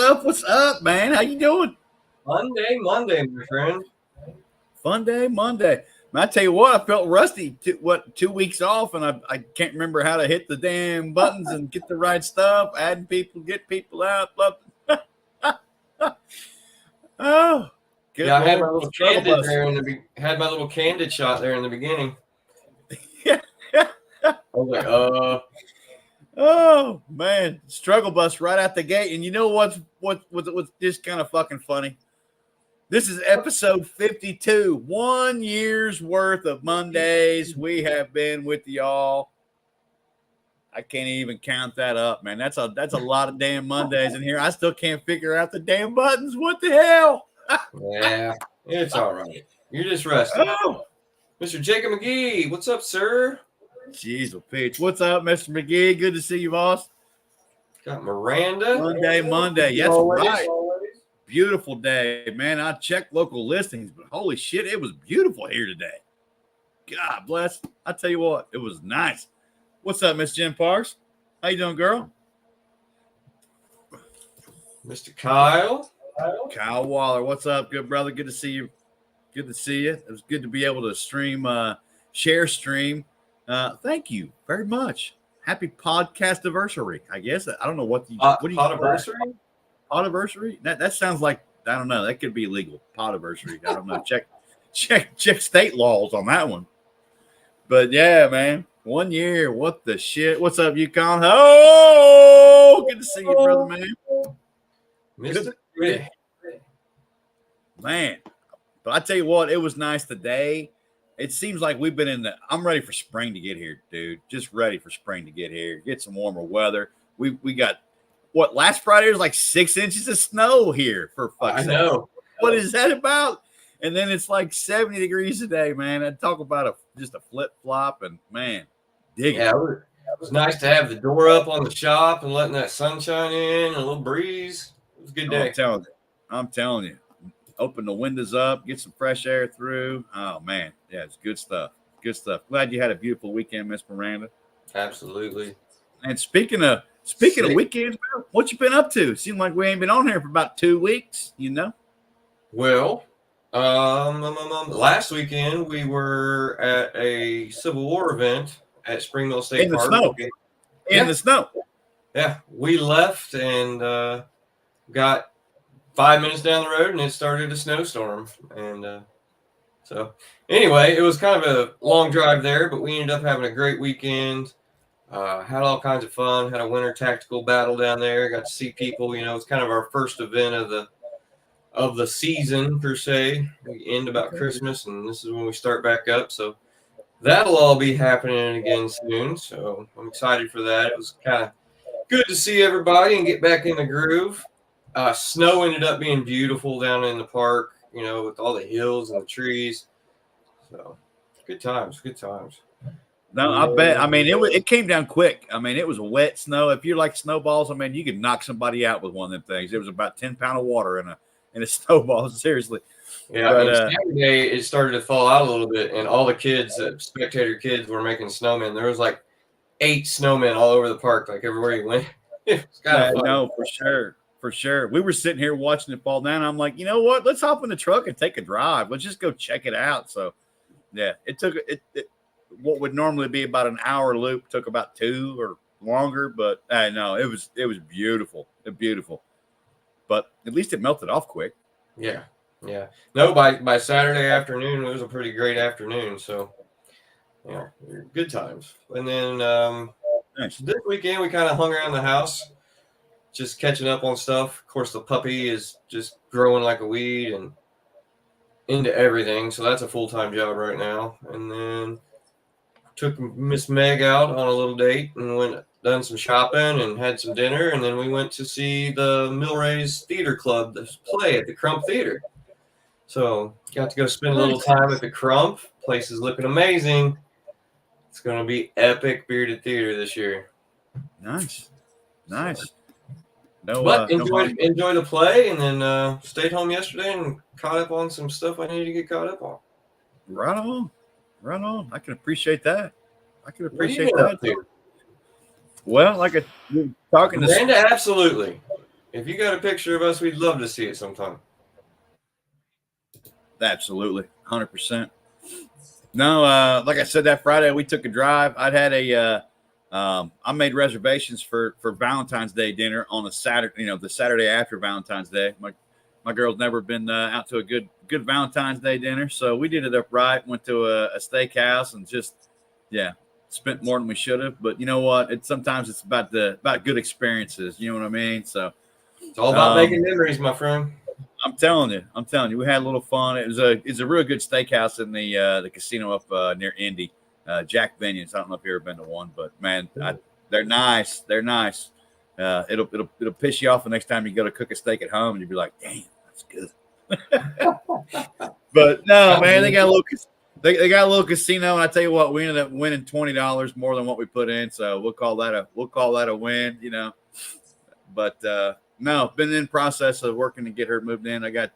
up? What's up, man? How you doing? Monday, my friend. Fun day, Monday. Man, I tell you what, I felt rusty. 2 weeks off, and I can't remember how to hit the damn buttons and get the right stuff, adding people, get people out. Oh, good. Yeah, I had my little candid there had my little candid shot there in the beginning. Yeah. I was like, Oh man, struggle bus right out the gate. And you know what's just kind of fucking funny? This is episode 52. 1 year's worth of Mondays we have been with y'all. I can't even count that up, man. That's a lot of damn Mondays in here. I still can't figure out the damn buttons. What the hell? Yeah, it's all right. You're just resting. Oh. Mr. Jacob McGee, what's up, sir? Jeez, Peach. What's up, Mr. McGee? Good to see you, boss. Got Miranda. Monday. That's right. Beautiful day, man. I checked local listings, but holy shit, it was beautiful here today. God bless. I tell you what, it was nice. What's up, Miss Jen Parks? How you doing, girl? Mr. Kyle. Kyle Waller. What's up, good brother? Good to see you. Good to see you. It was good to be able to share stream. Thank you very much. Happy podcast anniversary. I guess I don't know what do you Podiversary? Podiversary? That sounds like, I don't know. That could be illegal. Podiversary. I don't know. Check state laws on that one. But yeah, man. 1 year. What the shit? What's up, Yukon? Oh, good to see you, brother, man. Mr. Man. But I tell you what, it was nice today. It seems like we've been I'm ready for spring to get here, dude. Just ready for spring to get here. Get some warmer weather. We got, last Friday was like 6 inches of snow here, for fuck's sake. I know. What is that about? And then it's like 70 degrees today, man. I talk about just a flip-flop, and man, dig it. Yeah, it was nice to have the door up on the shop and letting that sunshine in and a little breeze. It was a good day. I'm telling you. Open the windows up, get some fresh air through. Oh man, yeah, it's good stuff. Good stuff. Glad you had a beautiful weekend, Miss Miranda. Absolutely. And speaking of weekends, what you been up to? Seems like we ain't been on here for about 2 weeks. You know. Well, last weekend we were at a Civil War event at Spring Mill State Park. In the snow. Yeah, we left and got 5 minutes down the road, and it started a snowstorm. And so anyway, it was kind of a long drive there, but we ended up having a great weekend. Had all kinds of fun. Had a winter tactical battle down there. Got to see people. You know, it's kind of our first event of the season per se. We end about Christmas, and this is when we start back up. So that'll all be happening again soon. So I'm excited for that. It was kind of good to see everybody and get back in the groove. Snow ended up being beautiful down in the park, you know, with all the hills and the trees. So good times. No, I bet. I mean, it came down quick. I mean, it was wet snow. If you like snowballs, I mean, you could knock somebody out with one of them things. It was about 10 pounds of water in a snowball. Seriously. Yeah, but, Saturday it started to fall out a little bit, and all the kids, spectator kids, were making snowmen. There was like 8 snowmen all over the park, like everywhere you went. It was kind of fun. No, for sure. For sure. We were sitting here watching it fall down. I'm like, you know what? Let's hop in the truck and take a drive. Let's just go check it out. So, yeah, it took what would normally be about an hour loop took about 2 or longer. But no, it was beautiful. Beautiful. But at least it melted off quick. Yeah. No, by Saturday afternoon, it was a pretty great afternoon. So, yeah, good times. And then Nice. This weekend we kind of hung around the house, just catching up on stuff. Of course, the puppy is just growing like a weed and into everything. So that's a full-time job right now. And then took Miss Meg out on a little date and done some shopping and had some dinner. And then we went to see the Millrace Theater Club play at the Crump Theater. So got to go spend a little time at the Crump. Place is looking amazing. It's going to be epic bearded theater this year. Nice. No, but enjoy the play, and then stayed home yesterday and caught up on some stuff I needed to get caught up on. Right on. I can appreciate that. Too. Well, like you're talking to Miranda, absolutely. If you got a picture of us, we'd love to see it sometime. Absolutely, 100%. No, like I said, that Friday we took a drive. I made reservations for Valentine's Day dinner on a Saturday. The Saturday after Valentine's Day. My girl's never been out to a good Valentine's Day dinner, so we did it up right. Went to a steakhouse and just spent more than we should have. But you know what? Sometimes it's about good experiences. You know what I mean? So it's all about making memories, my friend. I'm telling you, we had a little fun. It's a real good steakhouse in the casino up near Indy, Jack Binion's. I don't know if you've ever been to one, but man, they're nice. They're nice. It'll piss you off the next time you go to cook a steak at home, and you'll be like, "Damn, that's good." But no, man, they got a little casino, and I tell you what, we ended up winning $20 more than what we put in, so we'll call that a win, But no, been in process of working to get her moved in. I got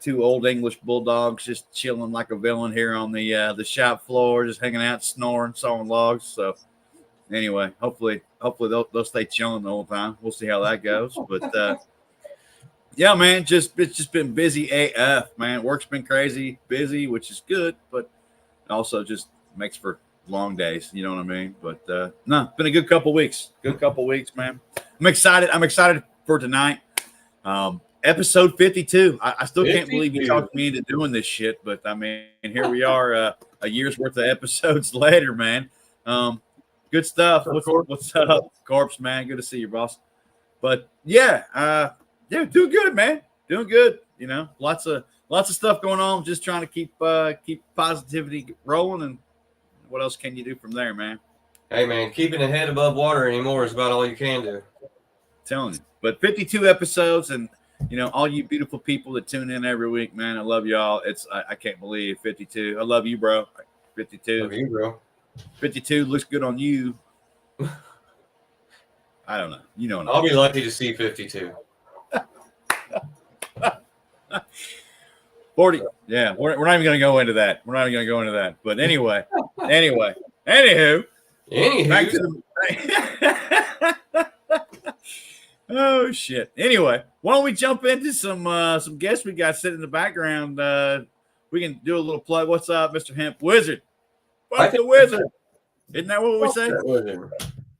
2 old English bulldogs just chilling like a villain here on the shop floor, just hanging out, snoring, sawing logs. So anyway, hopefully they'll stay chilling the whole time. We'll see how that goes. But yeah, man, it's just been busy AF, man. Work's been crazy, busy, which is good, but also just makes for long days. You know what I mean? But no, been a good couple weeks. Man. I'm excited for tonight. Episode 52. I still can't believe you talked me into doing this shit, but I mean, here we are, a year's worth of episodes later, man. Good stuff. What's up, Corpse, man? Good to see you, boss. But yeah, doing good, man. Doing good. Lots of stuff going on. Just trying to keep positivity rolling. And what else can you do from there, man? Hey, man, keeping the head above water anymore is about all you can do. Telling you. But 52 episodes, and all you beautiful people that tune in every week, man, I love y'all. I can't believe 52. I love you, bro. 52. Love you, bro. 52 looks good on you. I don't know. I'll be lucky to see 52. 40. Yeah, we're not even going to go into that. But anyway, anywho. Back to the oh shit. Anyway, why don't we jump into some guests we got sitting in the background? We can do a little plug. What's up, Mr. Hemp Wizard? Fuck the wizard. Isn't that what we say?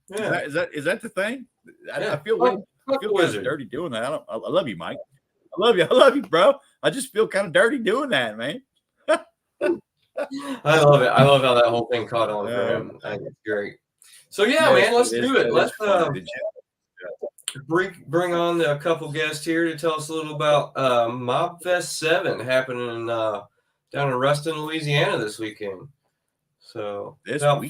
Yeah. Is that the thing? I feel kind of dirty doing that. I love you, Mike. I love you, bro. I just feel kind of dirty doing that, man. I love it. I love how that whole thing caught on for him. I think it's great. So yeah, man, let's do it. Let's bring on a couple guests here to tell us a little about Mobb Fest 7 happening down in Ruston, Louisiana this weekend. So without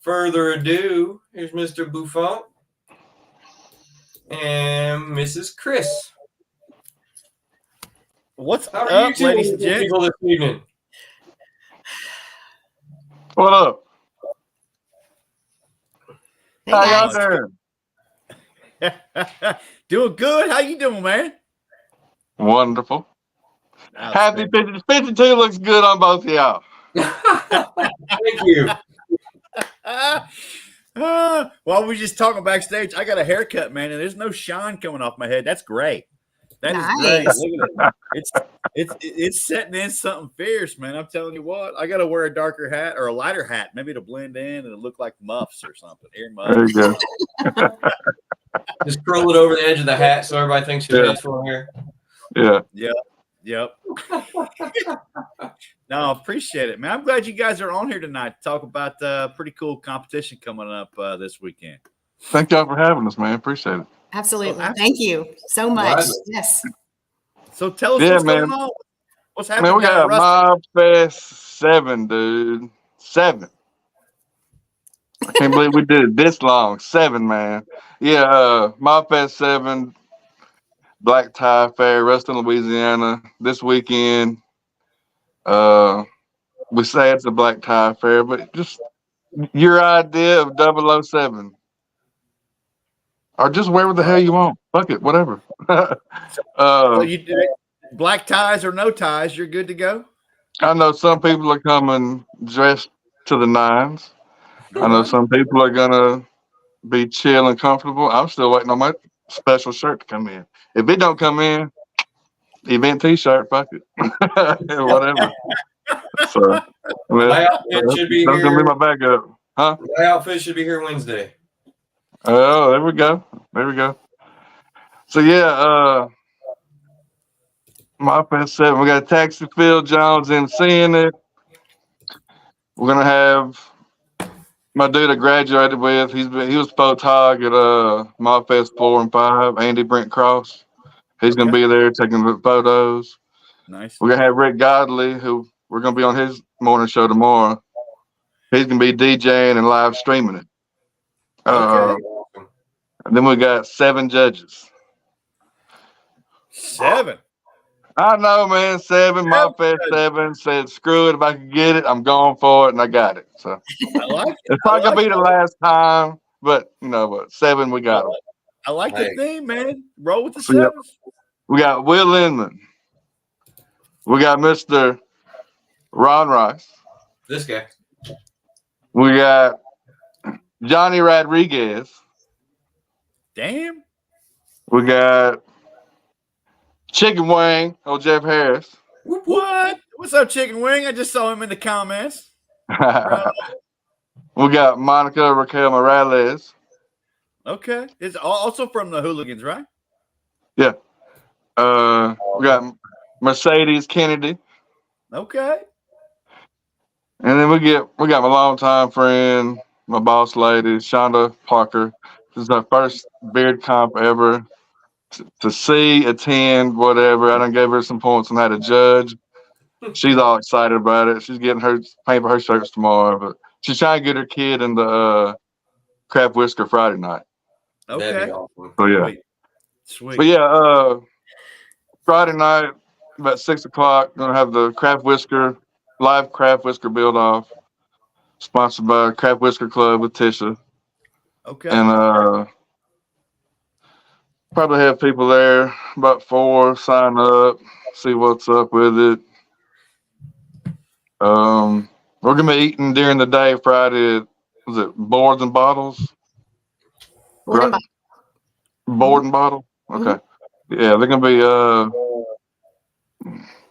further ado, here's Mr. Buffon and Mrs. Chris. What's How are you two ladies and gents? People this evening? What up? Hey, How guys. y'all doing? Doing good. How you doing, man? Wonderful. Happy 50. 52 looks good on both of y'all. Thank you. While we just talking backstage, I got a haircut, man, and there's no shine coming off my head. That's great. That is great. Nice. Look at it. It's setting in something fierce, man. I'm telling you what. I got to wear a darker hat or a lighter hat, maybe to blend in and look like muffs or something. Ear muffs. There you go. Just curl it over the edge of the hat so everybody thinks your head's full of hair. Yeah. Yep. No, I appreciate it, man. I'm glad you guys are on here tonight to talk about pretty cool competition coming up this weekend. Thank y'all for having us, man. Appreciate it. Absolutely. Oh, Thank you so much. Right. Yes. So tell us Yeah, what's man. going on. What's happening? Man, we got down at Ruston? Mobb Fest 7, dude. 7. I can't believe we did it this long. 7, man. Yeah, Mobb Fest 7, Black Tie Fair, Ruston, Louisiana. This weekend, we say it's a Black Tie Fair, but just your idea of 007. Or just wherever the hell you want. Fuck it, whatever. So you did it. Black ties or no ties, you're good to go. I know some people are coming dressed to the nines. I know some people are gonna be chill and comfortable. I'm still waiting on special shirt to come in. If it don't come in, event T-shirt, fuck it, whatever. So, My outfit should be that's gonna be here. my backup, huh? My outfit should be here Wednesday. Oh, there we go. There we go. So yeah, Mobb Fest 7. We got Taxi Phil Jones in seeing it. We're gonna have my dude I graduated with. He was photog at Mobb Fest 4 and 5. Andy Brent Cross. He's gonna Okay. be there taking the photos. Nice. We're gonna have Rick Godley, who we're gonna be on his morning show tomorrow. He's gonna be DJing and live streaming it. Okay. And then we got 7 judges. 7. I know, man. 7, Mobb Fest 7. Said, screw it. If I can get it, I'm going for it, and I got it. So I like it. it's probably gonna be the last time, but you know what? 7, we got them. I like the theme, man. Roll with the So, yep. 7s. We got Will Inman. We got Mr. Ron Rice. This guy. We got Johnny Rodriguez. Damn. We got Chicken Wing, old Jeff Harris. What? What's up, Chicken Wing? I just saw him in the comments. We got Monica Raquel Morales. Okay. It's also from the Hooligans, right? Yeah. We got Mercedes Kennedy. Okay. And then we got my longtime friend, my boss lady, Shonda Parker. This is our first beard comp ever. To see, attend, whatever. I done gave her some points on how to judge. She's all excited about it. She's getting her paint for her shirts tomorrow, but she's trying to get her kid in the Craft Whisker Friday night. Okay. That'd be awesome. So yeah. Sweet. But yeah, Friday night about 6 o'clock, gonna have the live Craft Whisker build off, sponsored by Craft Whisker Club with Tisha. Okay. And probably have people there about 4, sign up, see what's up with it. We're gonna be eating during the day Friday. Was it Boards and Bottles? Board and Board and Bottle. Okay. Yeah, they're gonna be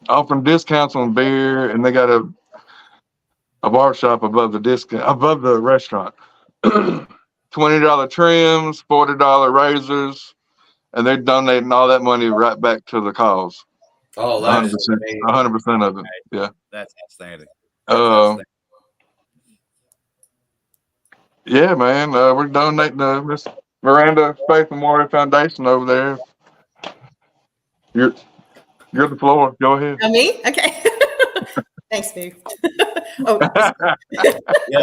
offering discounts on beer, and they got a bar shop above the restaurant. $20 trims, $40 razors, and they're donating all that money right back to the cause. Oh, 100%, that's amazing. 100% of it. Yeah. That's outstanding. Yeah, man. We're donating to Miss Miranda Faith Memorial Foundation over there. You're the floor. Go ahead. Oh, me? Okay. Thanks, Boo. Yeah,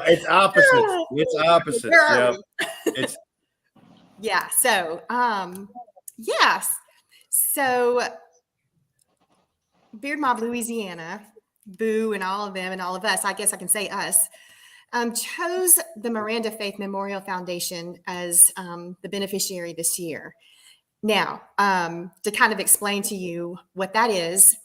it's opposite. It's opposite. Where are Yeah. It's Yeah. So, yes. So, Beard Mob Louisiana, Boo, and all of them, and all of us, I guess I can say us, chose the Miranda Faith Memorial Foundation as the beneficiary this year. Now, to kind of explain to you what that is,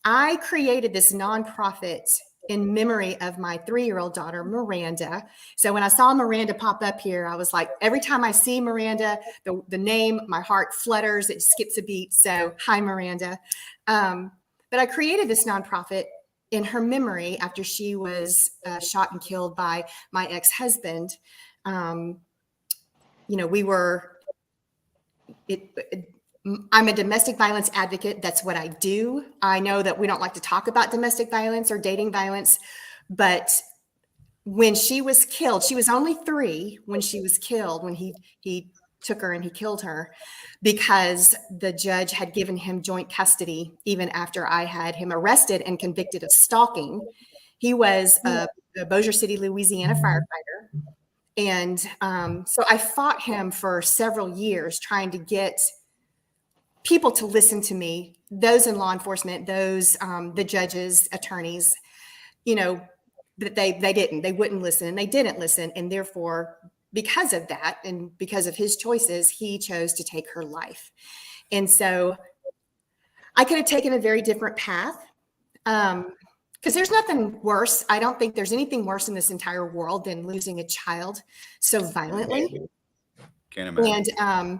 I created this nonprofit in memory of my 3-year-old daughter, Miranda. So when I saw Miranda pop up here, I was like, every time I see Miranda, the name, my heart flutters, it skips a beat. So hi, Miranda. But I created this nonprofit in her memory after she was shot and killed by my ex-husband. I'm a domestic violence advocate. That's what I do. I know that we don't like to talk about domestic violence or dating violence, but when she was killed, she was only 3 when she was killed, when he took her and he killed her, because the judge had given him joint custody even after I had him arrested and convicted of stalking. He was a Bossier City, Louisiana firefighter. And so I fought him for several years trying to get people to listen to me, those in law enforcement, those, the judges, attorneys, but they wouldn't listen, and they didn't listen. And therefore, because of that, and because of his choices, he chose to take her life. And so I could have taken a very different path. Because there's nothing worse. I don't think there's anything worse in this entire world than losing a child so violently. can't imagine. And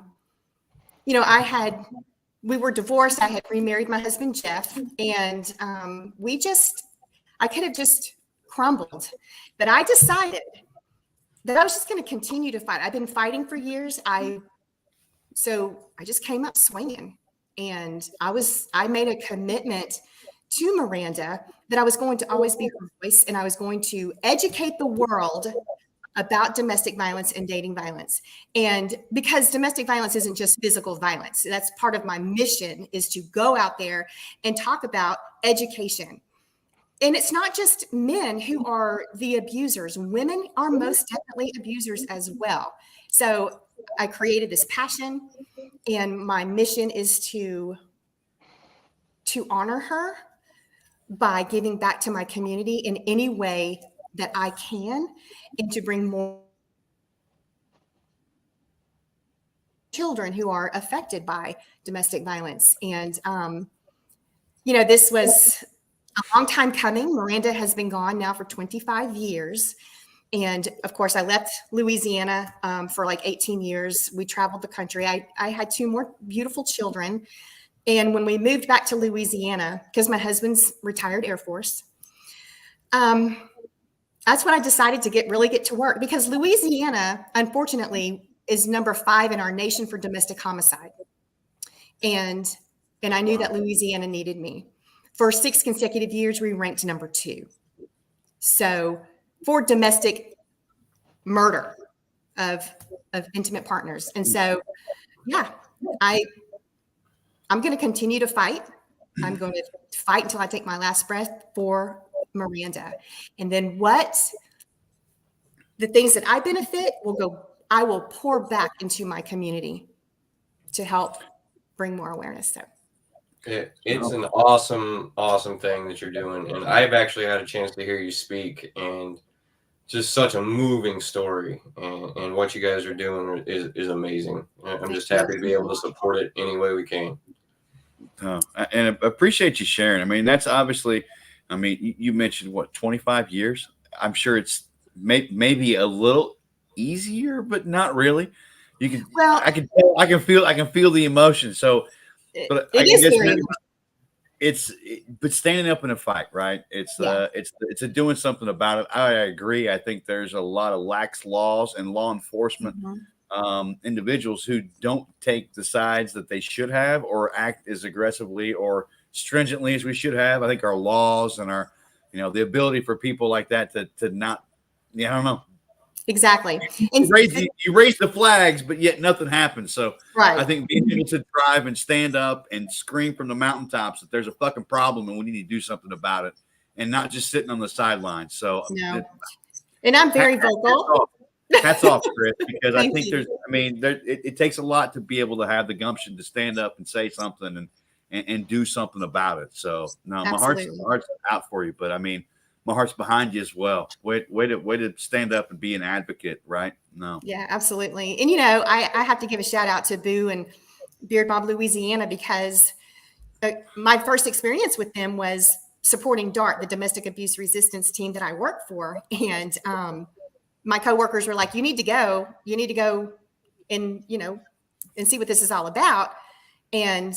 we were divorced. I had remarried my husband, Jeff, and I could have just crumbled. But I decided that I was just going to continue to fight. I've been fighting for years. So I just came up swinging, and I made a commitment to Miranda that I was going to always be her voice, and I was going to educate the world about domestic violence and dating violence. And because domestic violence isn't just physical violence, that's part of my mission, is to go out there and talk about education. And it's not just men who are the abusers. Women are most definitely abusers as well. So I created this passion, and my mission is to honor her by giving back to my community in any way that I can, and to bring more children who are affected by domestic violence. And, this was a long time coming. Miranda has been gone now for 25 years. And of course, I left Louisiana for like 18 years. We traveled the country. I had 2 more beautiful children. And when we moved back to Louisiana, because my husband's retired Air Force, that's when I decided to really get to work, because Louisiana, unfortunately, is number 5 in our nation for domestic homicide. And I knew that Louisiana needed me. For 6 consecutive years, we ranked number 2. So for domestic murder of intimate partners. And so, yeah, I'm going to continue to fight. I'm going to fight until I take my last breath for Miranda. And then the things that I benefit I will pour back into my community to help bring more awareness. So it's an awesome thing that you're doing. And I've actually had a chance to hear you speak, and just such a moving story, and what you guys are doing is amazing. I'm just happy to be able to support it any way we can. And I appreciate you sharing. I mean, that's obviously, you mentioned 25 years. I'm sure it's maybe a little easier, but not really. I can feel the emotion. So, but but standing up in a fight, right? It's doing something about it. I agree. I think there's a lot of lax laws and law enforcement individuals who don't take the sides that they should have, or act as aggressively or stringently as we should have. I think our laws and our, the ability for people like that to not, I don't know. Exactly. You raise the flags, but yet nothing happens. So right. I think being able to drive and stand up and scream from the mountaintops that there's a fucking problem and we need to do something about it, and not just sitting on the sidelines. So and I'm very vocal. Hats off, Chris, because I think it takes a lot to be able to have the gumption to stand up and say something and do something about it. So no, my heart's out for you, but my heart's behind you as well. Way to stand up and be an advocate, right? No. Yeah, absolutely. And I have to give a shout out to Boo and Beard Bob Louisiana, because my first experience with them was supporting DART, the domestic abuse resistance team that I work for. And my coworkers were like, you need to go and and see what this is all about. And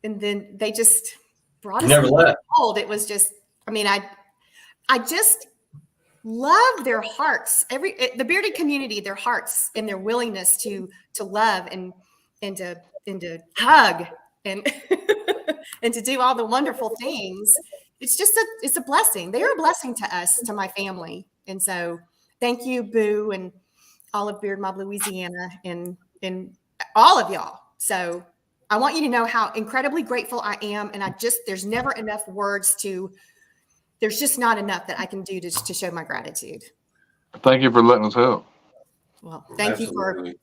then they just brought us. Never left. It was just, I just love their hearts. The bearded community, their hearts and their willingness to love and to hug and and to do all the wonderful things. It's a blessing. They are a blessing to us, to my family. And so thank you, Boo, and all of Beard Mob Louisiana, and all of y'all. So I want you to know how incredibly grateful I am. And there's never enough words there's just not enough that I can do to show my gratitude. Thank you for letting us help. Well, thank you, and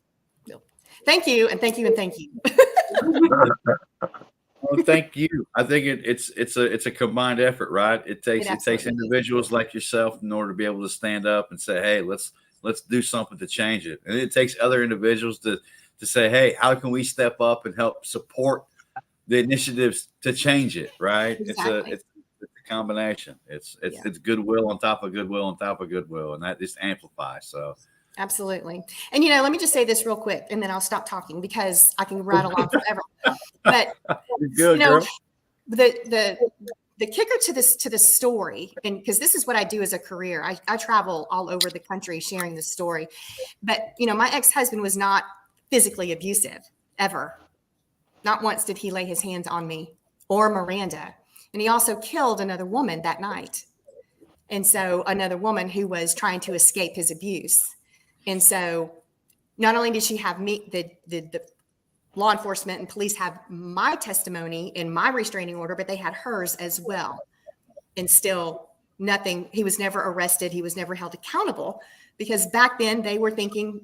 thank you. Well, thank you. I think it's a combined effort, right? It takes individuals like yourself in order to be able to stand up and say, hey, let's do something to change it. And it takes other individuals to say, hey, how can we step up and help support the initiatives to change it, right? Exactly. It's a combination. It's goodwill on top of goodwill on top of goodwill, and that just amplifies. So Absolutely. And, let me just say this real quick, and then I'll stop talking because I can rattle on forever. But, Good, girl. the kicker to this story, and because this is what I do as a career, I travel all over the country sharing this story. But, my ex-husband was not physically abusive ever. Not once did he lay his hands on me or Miranda. And he also killed another woman that night. And so another woman who was trying to escape his abuse. And so not only did she have me, the law enforcement and police have my testimony and my restraining order, but they had hers as well. And still nothing, he was never arrested. He was never held accountable because back then they were thinking,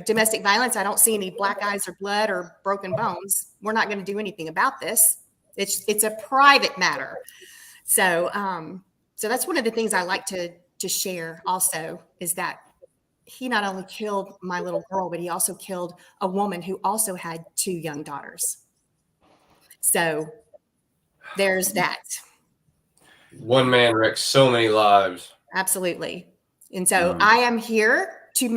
domestic violence, I don't see any black eyes or blood or broken bones. We're not going to do anything about this. It's a private matter. So, so that's one of the things I like to share also is that he not only killed my little girl, but he also killed a woman who also had 2 young daughters. So there's that. One man wrecks so many lives. Absolutely. And so I am here to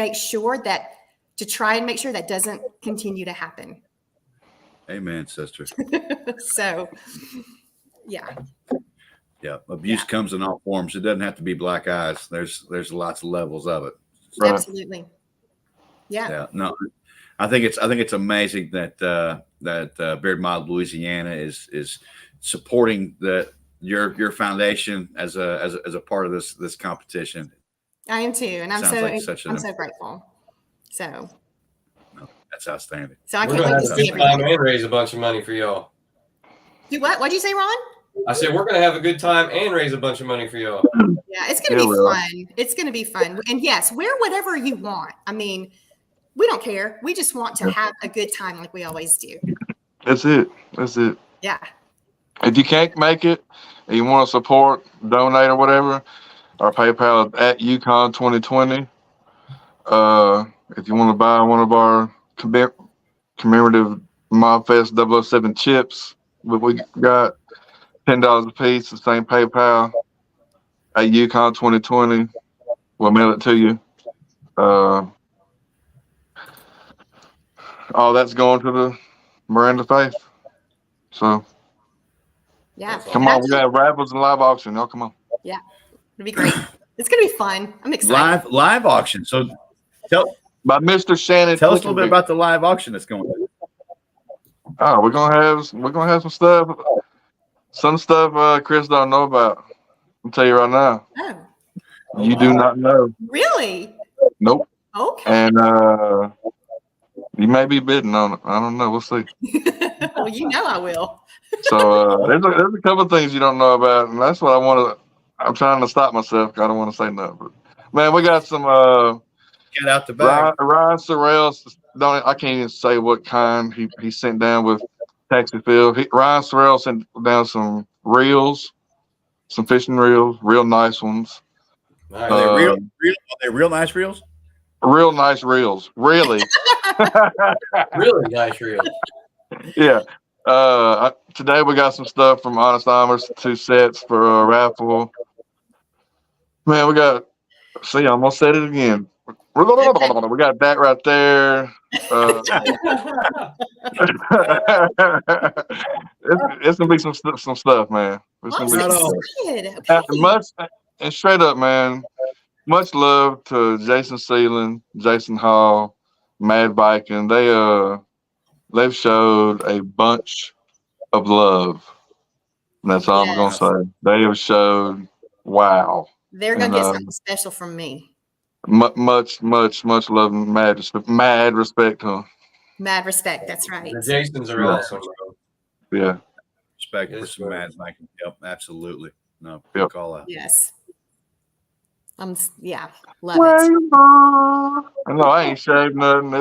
try and make sure that doesn't continue to happen. Amen, sister. So, yeah. Yeah. Abuse comes in all forms. It doesn't have to be black eyes. There's lots of levels of it. Right. Absolutely. Yeah. No, I think it's amazing that Beard Mod Louisiana is supporting your foundation as a part of this competition. I am too, and I'm Sounds so like so grateful. So that's outstanding. So I We're can't gonna wait have to a see good time everybody. and raise a bunch of money for y'all. Do what? What'd you say, Ron? I said we're gonna have a good time and raise a bunch of money for y'all. Yeah, it's gonna be fun. It's gonna be fun. And yes, wear whatever you want. I mean, we don't care. We just want to have a good time like we always do. That's it. That's it. Yeah. If you can't make it and you want to support, donate or whatever, our PayPal is at Yukon 2020. If you want to buy one of our commemorative Mobb Fest 007 chips, we got $10 a piece, the same PayPal at Yukon 2020. We'll mail it to you. All that's going to the Miranda Faith. So Yeah. come on, we got raffles and live auction. Y'all come on. Yeah. It'll be great. It's gonna be fun. I'm excited. Live auction. So By Mr. Shannon. tell us a little bit about the live auction that's going on. Oh, we're gonna have some stuff. Some stuff Chris don't know about. I'll tell you right now. Oh, You do not know. really? Nope. Okay. And you may be bidding on it. I don't know. We'll see. Well, I will. So there's a couple of things you don't know about, and that's what I want to. I'm trying to stop myself. I don't want to say nothing. But man, we got some Get out the bag. Ryan Sorrell. I can't even say what kind he sent down with Taxi Phil. Ryan Sorrell sent down some reels, some fishing reels, real nice ones. Nice. Are they real nice reels? Real nice reels. Really. Really nice reels. Yeah. Today we got some stuff from Honest Amish, 2 sets for a raffle. Man, we got. See, I almost said it again. We got that right there. It's gonna be some stuff, man. It's I'm gonna be so excited. Okay. much and straight up, man. Much love to Jason Seelan, Jason Hall, Mad Viking. They've showed a bunch of love. And that's all I'm gonna say. They have showed wow. They're gonna get something special from me. Much love and mad respect to them. Mad respect. That's right. The Jasons are awesome, bro. Yeah. Respect for Yes, some sir. mad Mike. Yep, absolutely. No, Yep. call out. Yes. Love it. No, I ain't shaved nothing.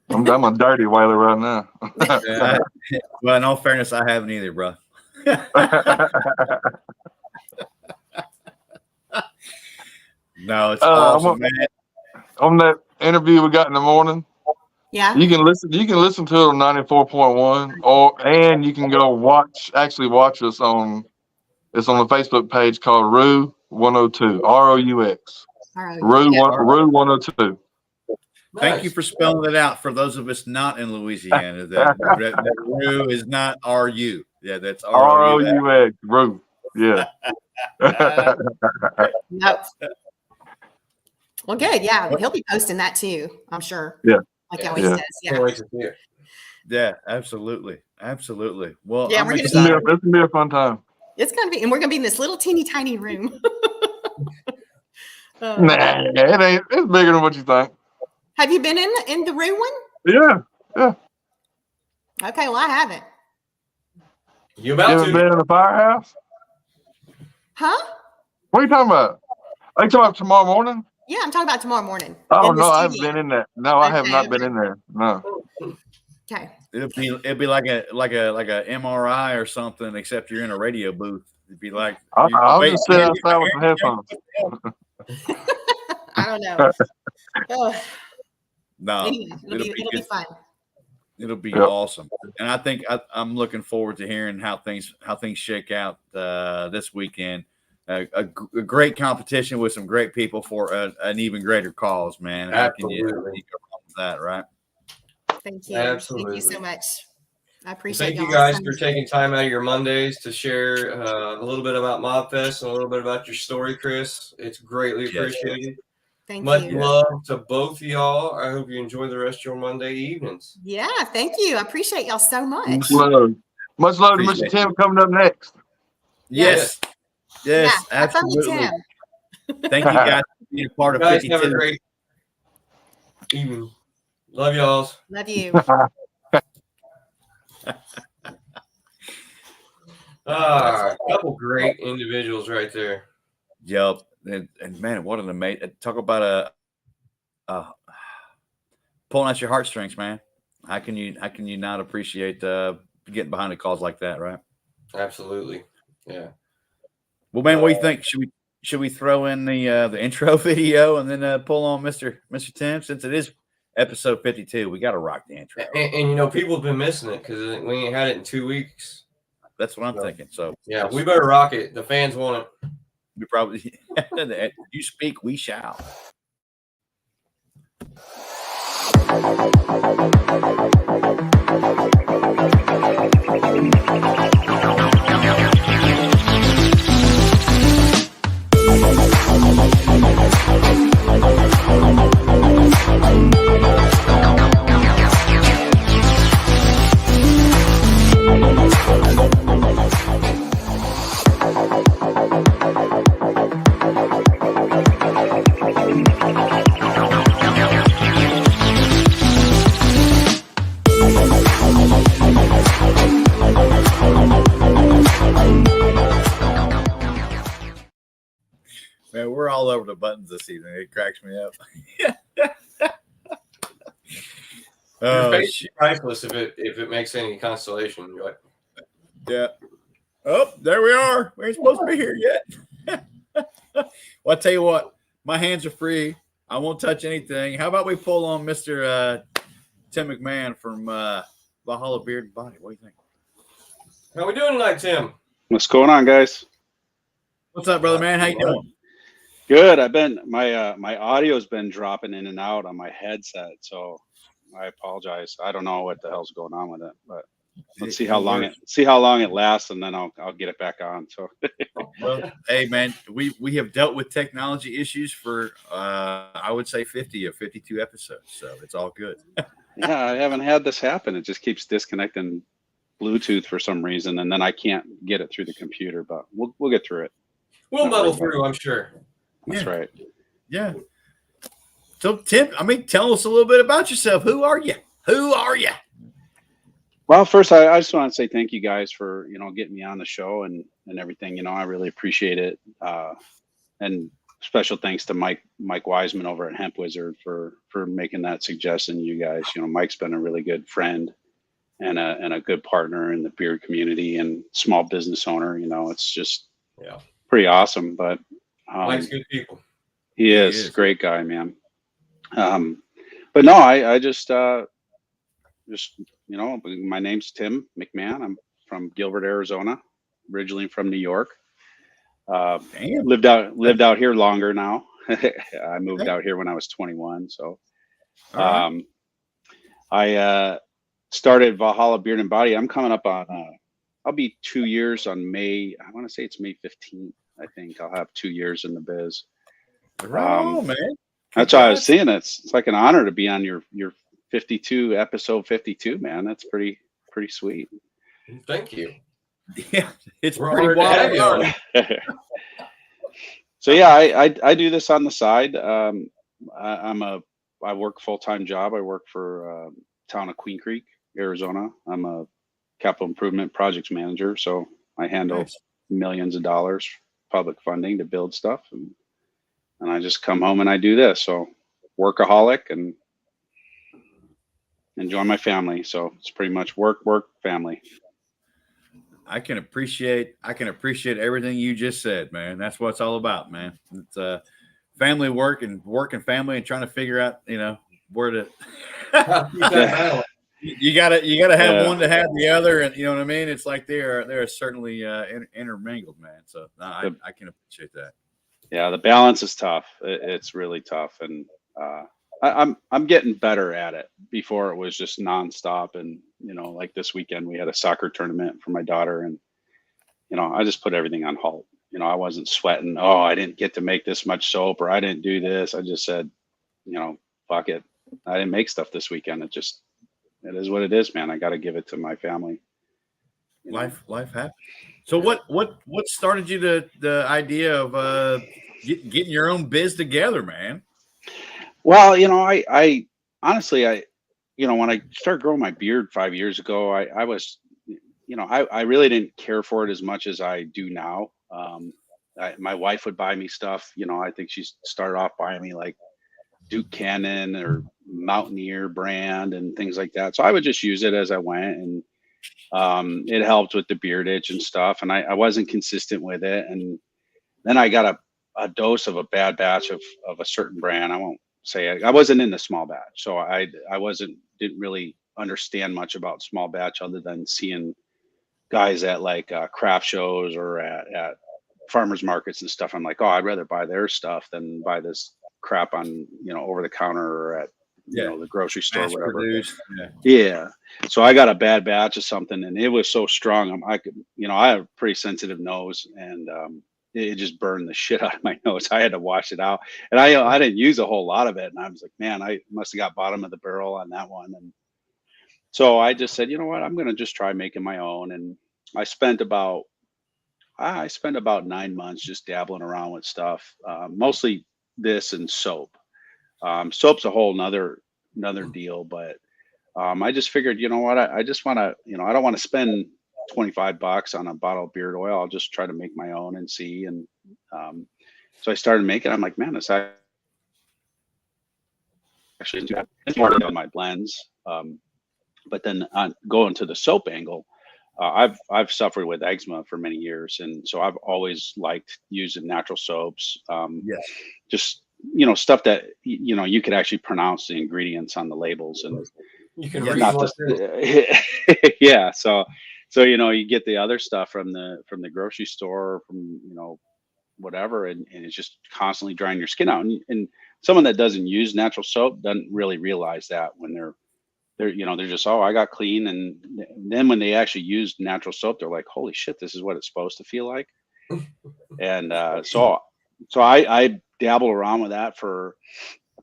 I'm a dirty whaler right now. Yeah, well, in all fairness, I haven't either, bro. No, it's awesome, man. On that interview we got in the morning, Yeah. you can listen to it on 94.1, and you can go watch us on. It's on the Facebook page called Rue 102 ROUX. Rue Yeah. Rue 102. Thank you for spelling it out for those of us not in Louisiana. That Rue is not R-U. Yeah, that's R-O-U-X. ROUX. Rue. Yeah. Nope. Well, good. Yeah, he'll be posting that too, I'm sure. Yeah. Like he always Yeah. does. Yeah. Can't wait to see it. Yeah, absolutely. Absolutely. Well, Yeah, I'm we're gonna It's gonna excited. be a fun time. It's gonna be, and we're gonna be in this little teeny tiny room. Nah, it ain't. It's bigger than what you think. Have you been in the room one? Yeah. Yeah. Okay, well I haven't. You You about ever to? been in the firehouse? Huh? What are you talking about? Are you talking about tomorrow morning? Yeah, I'm talking about tomorrow morning. Oh in the no, I haven't studio. been in there. No, I have Okay, not been okay. in there. No. Okay. It'd be like a MRI or something, except you're in a radio booth. It'd be like I'll wait, just sit outside with some headphones. I don't know. No, Anyway, it'll be fun. It'll be Yep. awesome, and I think I'm looking forward to hearing how things shake out this weekend. A great competition with some great people for an even greater cause, man. How can you go wrong with that, right? Thank you. Absolutely. Thank you so much. I appreciate Thank you y'all guys so for much. taking time out of your Mondays to share a little bit about Mobb Fest and a little bit about your story, Chris. It's greatly Yes. appreciated. Thank Much you. love to both of y'all. I hope you enjoy the rest of your Monday evenings. Yeah, thank you. I appreciate y'all so much. Much love. Much love to Mr. Appreciate Tim coming up next. Yes, Yeah, have fun with absolutely. Tim. Thank you guys for being a part You of guys 52. have a great evening. Love y'all. Love you. A couple great individuals right there. Yep, and man, what an amazing talk about pulling out your heartstrings, man. How can you not appreciate getting behind a cause like that, right? Absolutely. Yeah. Well, man, what do you think? Should we throw in the intro video and then pull on Mr. Tim, since it is episode 52? We got to rock the intro. And you know, people have been missing it because we ain't had it in 2 weeks. That's what I'm thinking. So Yeah, we better rock it. The fans want it. we probably you speak, we shall. Man, we're all over the buttons this evening. It cracks me up. Your Oh, face is shit. priceless if it makes any consolation. You're like, Yeah. Oh, there we are. We ain't supposed to be here yet. Well, I tell you what, my hands are free. I won't touch anything. How about we pull on Mr. Tim McMahon from Valhalla Beard and Body? What do you think? how we doing tonight, Tim? What's going on, guys? What's up, brother man? How you doing? Good. I've been my audio's been dropping in and out on my headset, so I apologize. I don't know what the hell's going on with it, but let's see how long it lasts, and then I'll get it back on. So Well, hey man, we have dealt with technology issues for I would say 50 or 52 episodes, so it's all good. yeah, I haven't had this happen. It just keeps disconnecting Bluetooth for some reason, and then I can't get it through the computer. But we'll get through it. We'll Not muddle worried about through, I'm sure. That's right. Yeah. So Tim, tell us a little bit about yourself. Who are you? Who are you? Well, first, I just want to say thank you guys for getting me on the show and everything. I really appreciate it. And special thanks to Mike Wiseman over at Hemp Wizard for making that suggestion. You guys, Mike's been a really good friend and a good partner in the beard community and small business owner. It's just pretty awesome. But Mike's good people. He is a great guy, man. But no, I just my name's Tim McMahon. I'm from Gilbert, Arizona, originally from New York. Lived out here longer now. I moved out here when I was 21. So All right. I started Valhalla Beard and Body. I'm coming up on, I'll be 2 years on May. I want to say it's May 15th. I think I'll have 2 years in the biz. Right on, man. That's what I was Congrats. seeing. It's like an honor to be on your 52 episode 52, man. That's pretty sweet. Thank you. Yeah, it's We're pretty honored to wild. have you on. So yeah, I do this on the side. I work full-time job. I work for town of Queen Creek, Arizona. I'm a capital improvement projects manager. So I handle Nice. millions of dollars public funding to build stuff, and I just come home and I do this. So workaholic and enjoy my family. So it's pretty much work, family. I can appreciate everything you just said, man. That's what it's all about, man. It's family, work and family, and trying to figure out, where to. Keep that balance. You gotta have one to have the other, and you know what I mean. It's like they're certainly intermingled, man. So I can appreciate that. Yeah, the balance is tough. It's really tough, and I'm getting better at it. Before it was just nonstop, and like this weekend we had a soccer tournament for my daughter, and I just put everything on hold. I wasn't sweating. Oh, I didn't get to make this much soap, or I didn't do this. I just said, fuck it. I didn't make stuff this weekend. It is what it is, man. I got to give it to my family. Life happens. So what started you the idea of getting your own biz together, man? Well, I honestly, when I started growing my beard 5 years ago, I was, I really didn't care for it as much as I do now. My wife would buy me stuff. I think she started off buying me like Duke Cannon or Mountaineer brand and things like that. So I would just use it as I went, and it helped with the beard itch and stuff. And I wasn't consistent with it. And then I got a dose of a bad batch of a certain brand. I won't say it. I wasn't in the small batch, so I didn't really understand much about small batch other than seeing guys at like craft shows or at farmers markets and stuff. I'm like, oh, I'd rather buy their stuff than buy this crap on over the counter or at the grocery store, Mass whatever. produced. Yeah. So I got a bad batch of something, and it was so strong. I could, I have a pretty sensitive nose, and it just burned the shit out of my nose. I had to wash it out, and I didn't use a whole lot of it. And I was like, man, I must have got bottom of the barrel on that one. And so I just said, you know what, I'm going to just try making my own. And I spent about 9 months just dabbling around with stuff, mostly this and soap. Soap's a whole another deal, but I just figured, you know what, I just want to, I don't want to spend $25 on a bottle of beard oil. I'll just try to make my own and see. And so I started making. I'm like, man, it's actually it's more than my blends. But then on going to the soap angle, I've suffered with eczema for many years, and so I've always liked using natural soaps. Just stuff that you could actually pronounce the ingredients on the labels, and You can Yeah, read not what just yeah. So you get the other stuff from the grocery store, or from whatever, and it's just constantly drying your skin out. And someone that doesn't use natural soap doesn't really realize that when they're just, oh, I got clean. And then when they actually use natural soap, they're like, holy shit, this is what it's supposed to feel like. And so I dabbled around with that for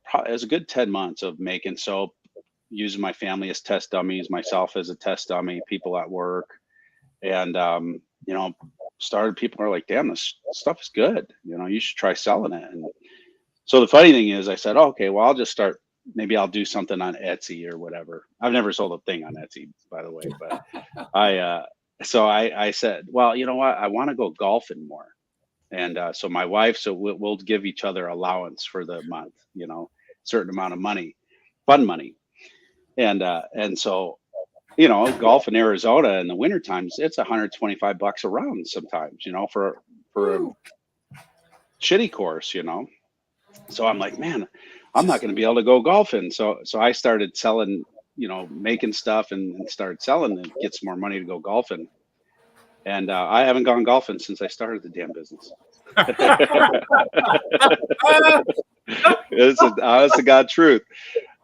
probably, it was a good 10 months of making soap, using my family as test dummies, myself as a test dummy, people at work. And, people are like, damn, this stuff is good. You should try selling it. And so the funny thing is I said, oh, okay, well, I'll just start. Maybe I'll do something on Etsy or whatever. I've never sold a thing on Etsy, by the way, but I said, well, you know what? I want to go golfing more. And so my wife, so we'll give each other allowance for the month, certain amount of money, fun money. And so, golf in Arizona in the winter times, it's $125 a round sometimes, for a shitty course, So I'm like, man, I'm not going to be able to go golfing. So I started selling, making stuff and started selling and get some more money to go golfing. And I haven't gone golfing since I started the damn business. It's an honest to God truth.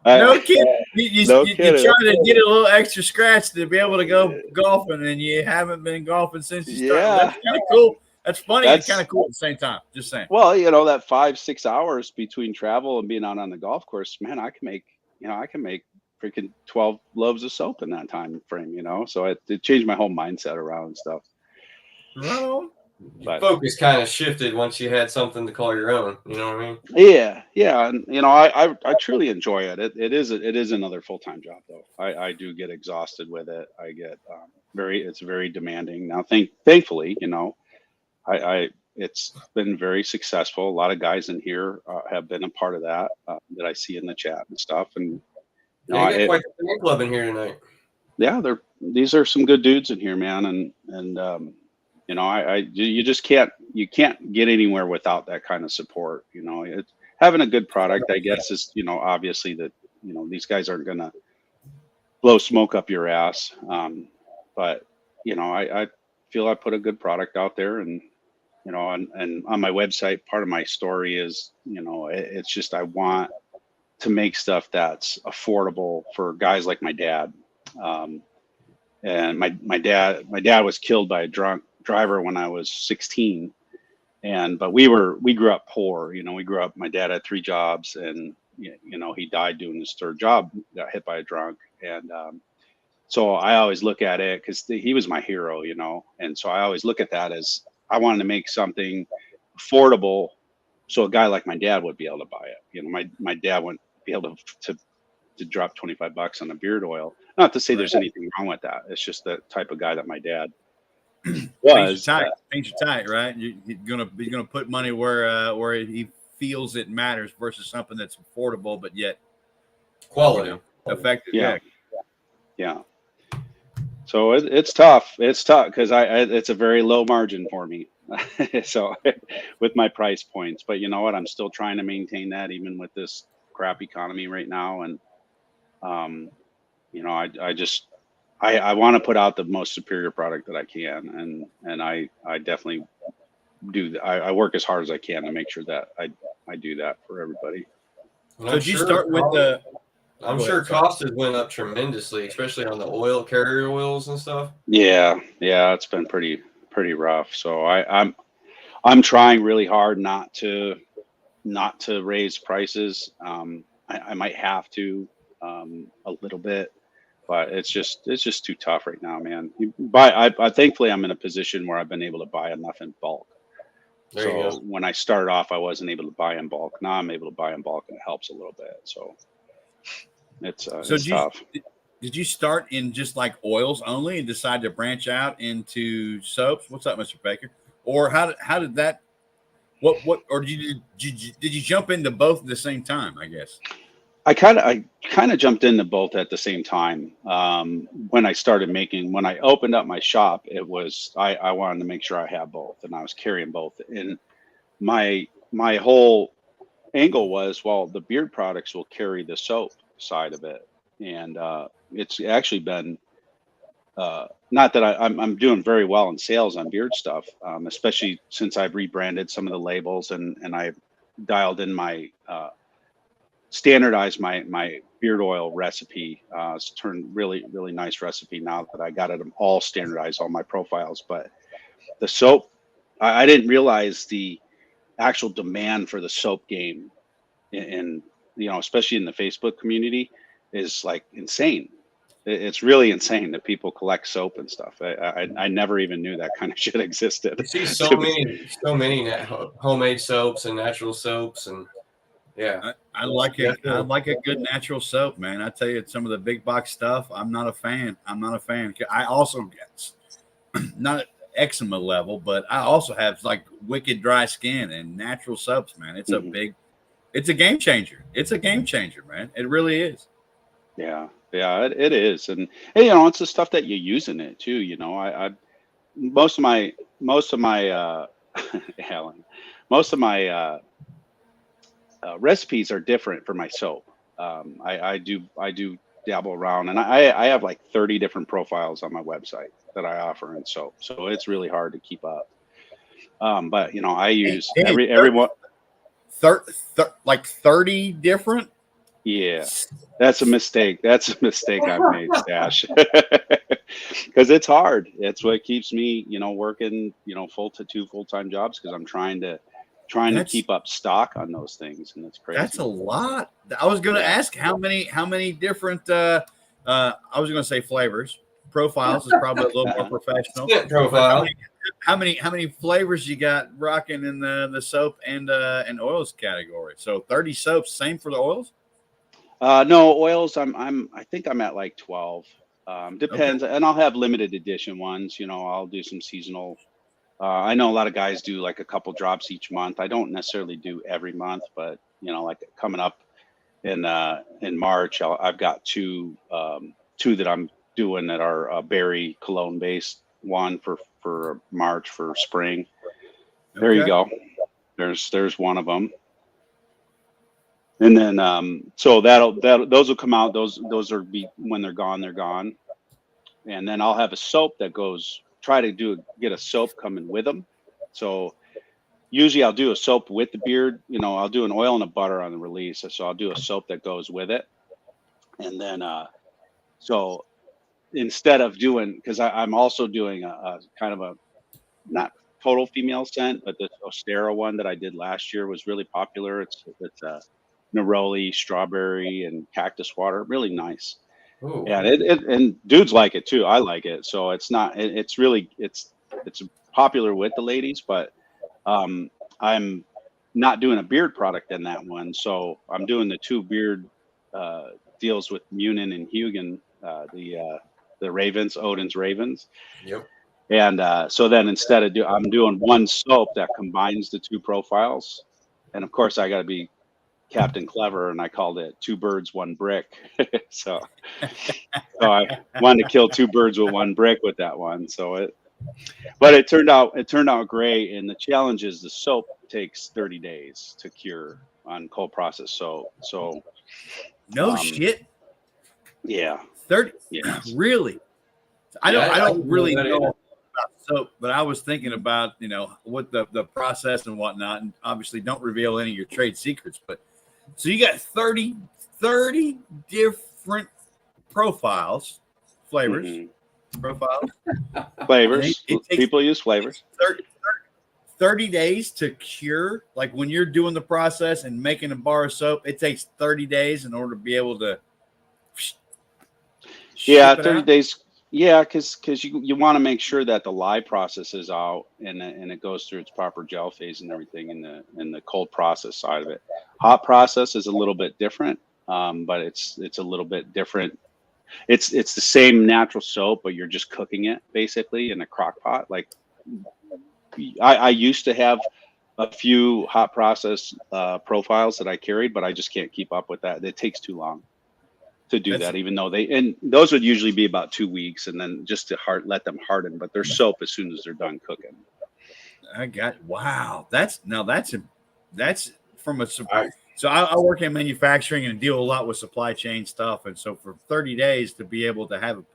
No kidding. You No try kidding. to get a little extra scratch to be able to go golfing, and you haven't been golfing since you started. Yeah. That's kind of cool. That's funny and That's- kind of cool at the same time. Just saying. Well, you know, that 5-6 hours between travel and being out on the golf course, man, I can make freaking 12 loaves of soap in that time frame, you know? So it changed my whole mindset around stuff. Right on. Your focus kind of shifted once you had something to call your own. You know what I mean? Yeah. And, you know, I truly enjoy it. It is another full-time job though. I do get exhausted with it. I get it's very demanding. Now, thankfully, you know, it's been very successful. A lot of guys in here have been a part of that I see in the chat and stuff. And you know, you got quite the fan club in here tonight. Yeah, these are some good dudes in here, man. And you know, you just can't get anywhere without that kind of support. You know, having a good product, I guess, is, you know, obviously that, you know, these guys aren't gonna blow smoke up your ass. But you know, I feel I put a good product out there, and you know, and on my website, part of my story is, you know, it's just I want to make stuff that's affordable for guys like my dad. And my dad was killed by a drunk driver when I was 16, but we grew up poor. You know, my dad had 3 jobs, and you know, he died doing his 3rd job, got hit by a drunk. And so I always look at it, because he was my hero, you know, and so I always look at that as I wanted to make something affordable so a guy like my dad would be able to buy it. You know, my dad wouldn't be able to drop $25 on a beard oil. Not to say there's anything wrong with that. It's just the type of guy that my dad was. Things are tight, right? You're gonna put money where he feels it matters versus something that's affordable but yet quality, effective. Yeah. So it's tough. It's tough because it's a very low margin for me. So with my price points, but you know what? I'm still trying to maintain that even with this crap economy right now. And you know, I want to put out the most superior product that I can, and I definitely do. I work as hard as I can to make sure that I do that for everybody. So did you start with the? I'm sure costs has went up tremendously, especially on the carrier oils and stuff. Yeah, it's been pretty rough. So I'm trying really hard not to raise prices. I might have to a little bit, but it's just too tough right now, man. Thankfully I'm in a position where I've been able to buy enough in bulk. So when I started off, I wasn't able to buy in bulk. Now I'm able to buy in bulk, and it helps a little bit. So it's tough. Did you start in just like oils only and decide to branch out into soaps? What's up, Mr. Baker? Or how did that? What? Or did you jump into both at the same time? I guess. I kind of jumped into both at the same time. When I opened up my shop, it was I wanted to make sure I had both, and I was carrying both. And my whole angle was, well, the beard products will carry the soap side of it, and it's actually been not that I'm doing very well in sales on beard stuff, especially since I've rebranded some of the labels and I dialed in my standardized my beard oil recipe. It's turned really nice recipe now that I got it all standardized, all my profiles. But the soap, I didn't realize the actual demand for the soap game in you know, especially in the Facebook community, is like insane. It's really insane that people collect soap and stuff. I never even knew that kind of shit existed. You see so many homemade soaps and natural soaps, and yeah, I like a good natural soap, man. I tell you, some of the big box stuff, I'm not a fan. I also get not at eczema level, but I also have like wicked dry skin, and natural soaps, man. It's it's a game changer. It's a game changer, man. It really is. Yeah, it is, and you know, it's the stuff that you use in it too. You know, I most of my Alan, most of my recipes are different for my soap. I do dabble around, and I have like 30 different profiles on my website that I offer in soap, so it's really hard to keep up. But you know, I use Damn, everyone. Like 30 different. Yeah, that's a mistake. That's a mistake I've made, Stash. Because it's hard. It's what keeps me, you know, working, you know, two full-time jobs because I'm trying to That's keep up stock on those things, and it's crazy. that's a lot. I was going to ask how many different. I was going to say flavors. Profiles is probably a little more professional. Scent But profile. how many flavors you got rocking in the soap and oils category? So 30 soaps, same for the oils. No oils. I think I'm at like 12. Depends, and I'll have limited edition ones. You know, I'll do some seasonal. I know a lot of guys do like a couple drops each month. I don't necessarily do every month, but you know, like coming up in March, I've got two that I'm doing that are berry cologne based. One for March for spring. There you go. There's one of them. And then so those will come out. Those are be when they're gone. And then I'll have a soap that goes. Try to get a soap coming with them. So usually I'll do a soap with the beard. You know, I'll do an oil and a butter on the release. So I'll do a soap that goes with it. And then so instead of doing, because I'm also doing a kind of a not total female scent, but the Ostera one that I did last year was really popular. It's neroli, strawberry, and cactus water. Really nice. Ooh. Yeah, and dudes like it too. I like it. So it's not. It's really it's popular with the ladies, but I'm not doing a beard product in that one. So I'm doing the two beard deals with Munin and Hugin, the Ravens, Odin's Ravens. Yep. And so then instead of I'm doing one soap that combines the two profiles, and of course I got to be Captain Clever, and I called it two birds, one brick. so I wanted to kill two birds with one brick with that one. But it turned out great. And the challenge is the soap takes 30 days to cure on cold process. So no shit. Yeah. 30. Yeah. Really? I don't really know that know either. about soap, but I was thinking about, you know, what the process and whatnot, and obviously don't reveal any of your trade secrets, but so you got 30 different profiles, flavors, profiles, flavors. It takes People use flavors. 30 days to cure. Like when you're doing the process and making a bar of soap, it takes 30 days in order to be able to. Yeah, 30 days. Yeah, because you want to make sure that the lye process is out and it goes through its proper gel phase and everything in the cold process side of it. Hot process is a little bit different, but it's a little bit different. It's the same natural soap, but you're just cooking it basically in a crock pot. Like I used to have a few hot process profiles that I carried, but I just can't keep up with that. It takes too long to do that, even though those would usually be about 2 weeks, and then just to let them harden. But they're soap as soon as they're done cooking. Wow. That's from a. So I work in manufacturing and deal a lot with supply chain stuff, and so for 30 days to be able to have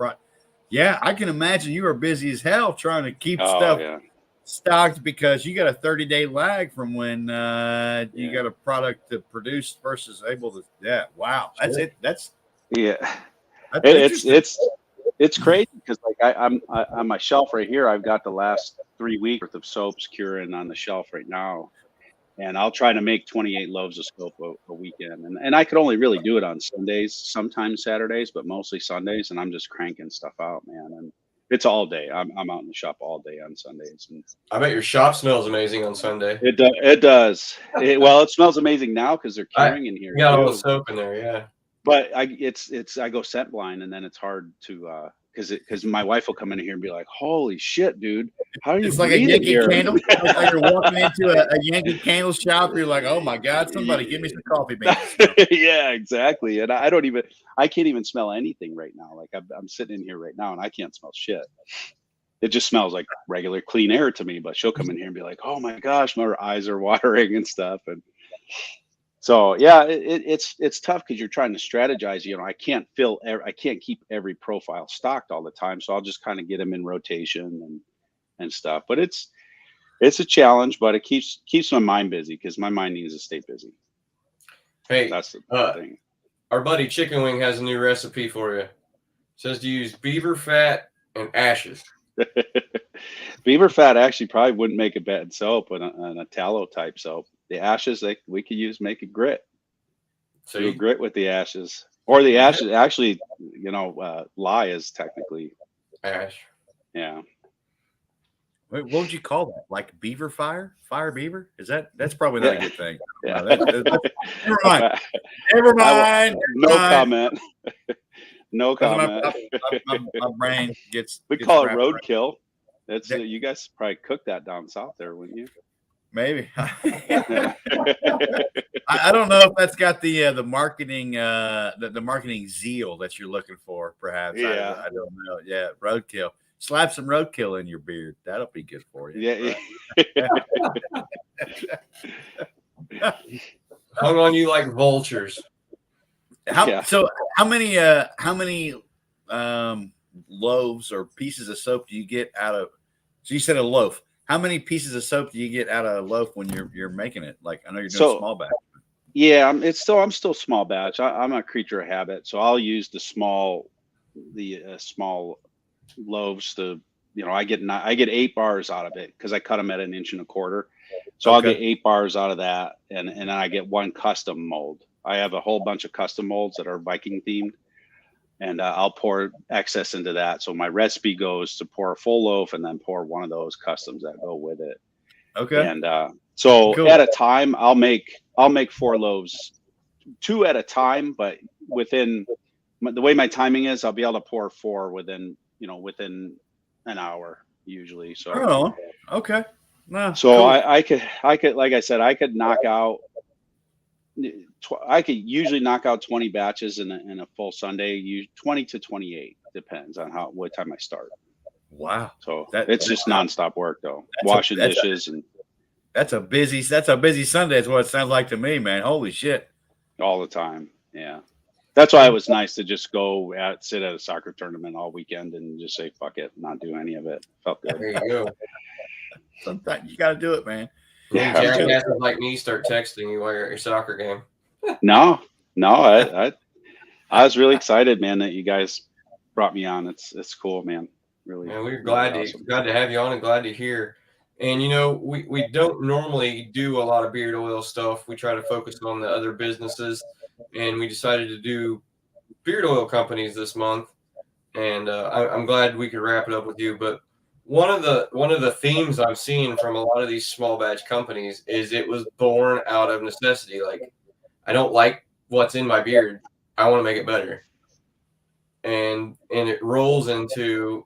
yeah, I can imagine you are busy as hell trying to keep stuff stocked because you got a 30-day lag from when you got a product to produce versus able to. Yeah, wow, that's it. That's it's crazy because like I'm on my shelf right here. I've got the last 3 weeks worth of soaps curing on the shelf right now, and I'll try to make 28 loaves of soap a weekend, and I could only really do it on Sundays, sometimes Saturdays, but mostly Sundays, and I'm just cranking stuff out, man. And it's all day. I'm out in the shop all day on Sundays. And I bet your shop smells amazing on Sunday. It does. Well, it smells amazing now because they're curing in here. You got all the soap in there, yeah. But I go scent blind, and then it's hard to because my wife will come in here and be like, "Holy shit, dude! How are you?" It's like a Yankee Candle. Like you're walking into a Yankee Candle shop. You're like, "Oh my god, somebody give me some coffee beans." Yeah, exactly. And I can't even smell anything right now. Like I'm sitting in here right now, and I can't smell shit. It just smells like regular clean air to me. But she'll come in here and be like, "Oh my gosh," my eyes are watering and stuff. And so yeah, it's tough because you're trying to strategize. You know, I can't keep every profile stocked all the time, so I'll just kind of get them in rotation and stuff. But it's It's a challenge, but it keeps my mind busy because my mind needs to stay busy. Hey, That's the thing. Our buddy Chicken Wing has a new recipe for you. It says to use beaver fat and ashes. Beaver fat actually probably wouldn't make a bad soap, and a tallow type soap. The ashes we could use make a grit. So Do a grit with the ashes, or the ashes actually, lye is technically ash. Yeah. What would you call that? Like beaver fire? Fire beaver? That's probably not a good thing. Yeah. Never mind. Never mind. No comment. No comment. My brain gets. We call it roadkill. That's you guys probably cook that down south there, wouldn't you? Maybe. I don't know if that's got the marketing the marketing zeal that you're looking for. Perhaps. Yeah. I don't know. Yeah, roadkill. Slap some roadkill in your beard. That'll be good for you. Yeah. Hung on you like vultures. So how many loaves or pieces of soap do you get out of? So you said a loaf. How many pieces of soap do you get out of a loaf when you're making it? Like, I know you're doing small batch. Yeah, I'm still small batch. I'm a creature of habit, so I'll use the small loaves to, I get 8 bars out of it because I cut them at 1 1/4 inches. So I'll get 8 bars out of that, and then I get one custom mold. I have a whole bunch of custom molds that are Viking themed, and I'll pour excess into that. So my recipe goes to pour a full loaf and then pour one of those customs that go with it. Okay. And so cool. At a time, I'll make 4 loaves, 2 at a time, but within the way my timing is, I'll be able to pour 4 within an hour usually. So okay. No, so cool. I could, like I said, I could usually knock out 20 batches in a full Sunday, 20 to 28, depends on what time I start. Wow. So it's just nonstop work though. Washing dishes and that's a busy Sunday is what it sounds like to me, man. Holy shit. All the time. Yeah. That's why it was nice to just go sit at a soccer tournament all weekend and just say, fuck it, not do any of it. Felt good. There you go. Sometimes you got to do it, man. Yeah, jackasses like me start texting you while you're at your soccer game. No, I was really excited, man, that you guys brought me on. It's cool, man. Really. Man, we're glad to have you on and glad to hear. And we don't normally do a lot of beard oil stuff. We try to focus on the other businesses, and we decided to do beard oil companies this month. And I'm glad we could wrap it up with you. But one of the themes I'm seeing from a lot of these small batch companies is it was born out of necessity. Like, I don't like what's in my beard. I want to make it better. And it rolls into,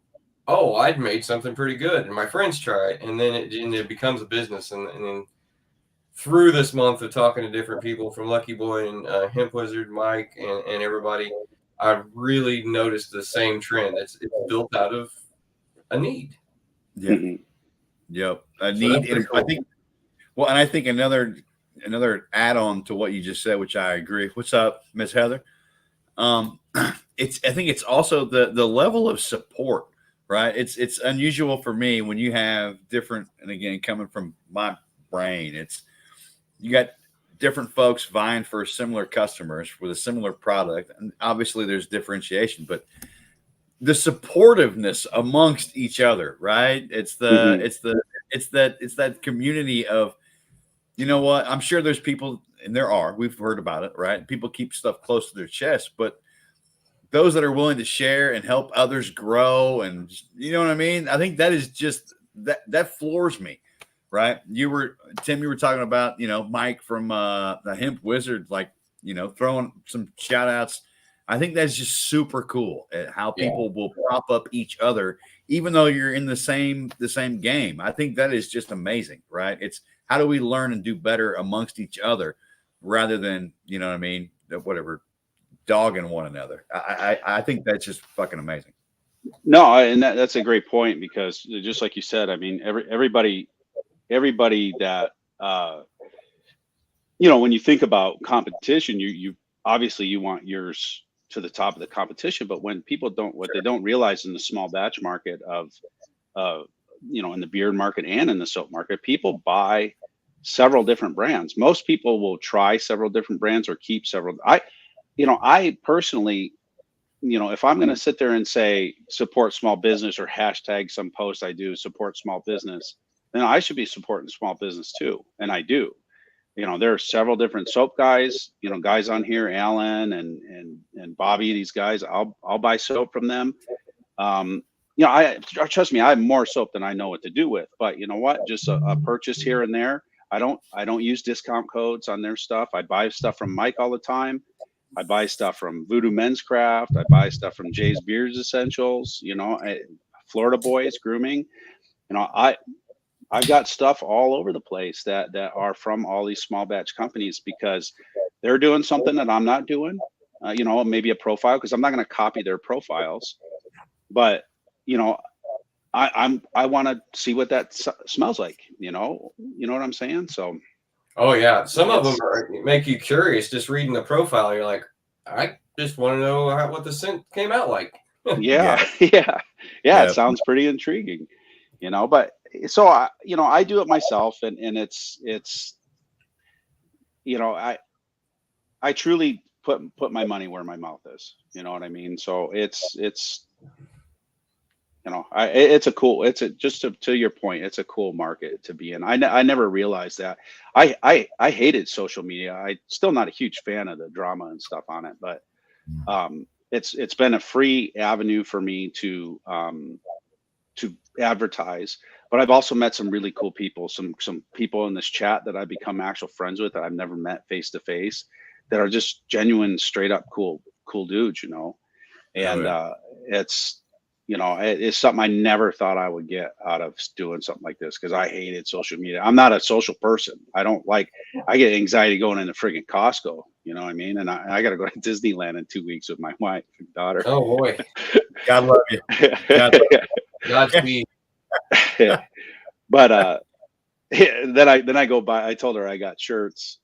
oh, I'd made something pretty good, and my friends try it, and then it becomes a business. And then through this month of talking to different people, from Lucky Boy and Hemp Wizard, Mike, and everybody, I've really noticed the same trend. It's built out of a need. Yeah. Mm-hmm. Yep. A need. And cool. I think another add-on to what you just said, which I agree. What's up, Miss Heather? I think it's also the level of support, right? It's unusual for me when you have different, and again, coming from my brain, you got different folks vying for similar customers with a similar product. And obviously there's differentiation, but the supportiveness amongst each other, right? It's that community of, you know what? I'm sure there's people, and we've heard about it, right? People keep stuff close to their chest, but those that are willing to share and help others grow, and you know what I mean? I think that is just that floors me, right? Tim, you were talking about, Mike from the Hemp Wizard, like, throwing some shout outs. I think that's just super cool at how people will prop up each other, even though you're in the same game. I think that is just amazing, right? It's how do we learn and do better amongst each other rather than, whatever, dogging one another. I think that's just fucking amazing. No, and that's a great point, because just like you said, I mean, everybody that, when you think about competition, you obviously you want yours to the top of the competition, but when people don't realize in the small batch market of in the beard market and in the soap market, people buy several different brands. Most people will try several different brands or keep several. I personally, if I'm going to sit there and say support small business or hashtag some post I do support small business, then I should be supporting small business too. And I do. There are several different soap guys, guys on here, Alan and Bobby, these guys, I'll buy soap from them. Trust me, I have more soap than I know what to do with, but you know what? Just a purchase here and there. I don't use discount codes on their stuff. I buy stuff from Mike all the time. I buy stuff from Voodoo Men's Craft. I buy stuff from Jay's Beards Essentials, Florida Boys Grooming. I've got stuff all over the place that are from all these small batch companies because they're doing something that I'm not doing. Maybe a profile, because I'm not going to copy their profiles, but I want to see what that smells like. You know what I'm saying? So. Oh yeah, some of them make you curious just reading the profile. You're like, I just want to know what the scent came out like. Yeah. It sounds pretty intriguing, But so I do it myself, and it's I truly put my money where my mouth is. You know what I mean? So it's to your point, it's a cool market to be in. I never realized that. I hated social media. I still not a huge fan of the drama and stuff on it, but it's been a free avenue for me to advertise. But I've also met some really cool people, some people in this chat that I've become actual friends with that I've never met face to face, that are just genuine, straight up cool dudes, and it's something I never thought I would get out of doing something like this, because I hated social media. I'm not a social person. I get anxiety going into friggin' Costco. You know what I mean? And I got to go to Disneyland in 2 weeks with my wife and daughter. Oh boy. God love you. Godspeed. But then I go buy. I told her I got shirts.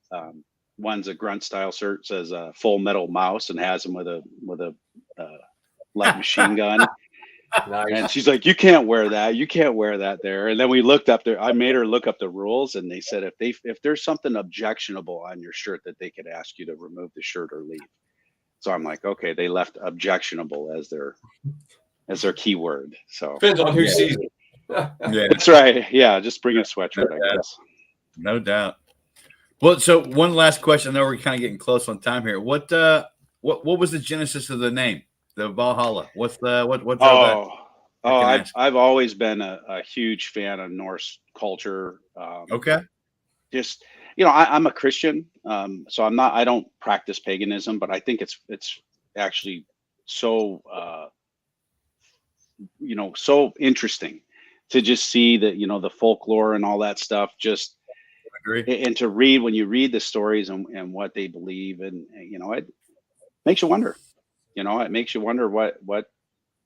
One's a grunt style shirt, says Full Metal Mouse, and has him with a light machine gun. Nice. And she's like, you can't wear that. You can't wear that there. And then we looked up there. I made her look up the rules, and they said if there's something objectionable on your shirt, that they could ask you to remove the shirt or leave. So I'm like, okay, they left objectionable as their keyword. So depends on who sees it. Yeah, that's right. Yeah, just bring a sweatshirt, I guess. No doubt. Well, so one last question. I know we're kind of getting close on time here. What was the genesis of the name, the Valhalla? What's that? I've always been a huge fan of Norse culture. Okay. Just I'm a Christian, so I don't practice paganism, but I think it's actually so so interesting to just see that the folklore and all that stuff. Just and to read, when you read the stories and what they believe, and it makes you wonder. It makes you wonder what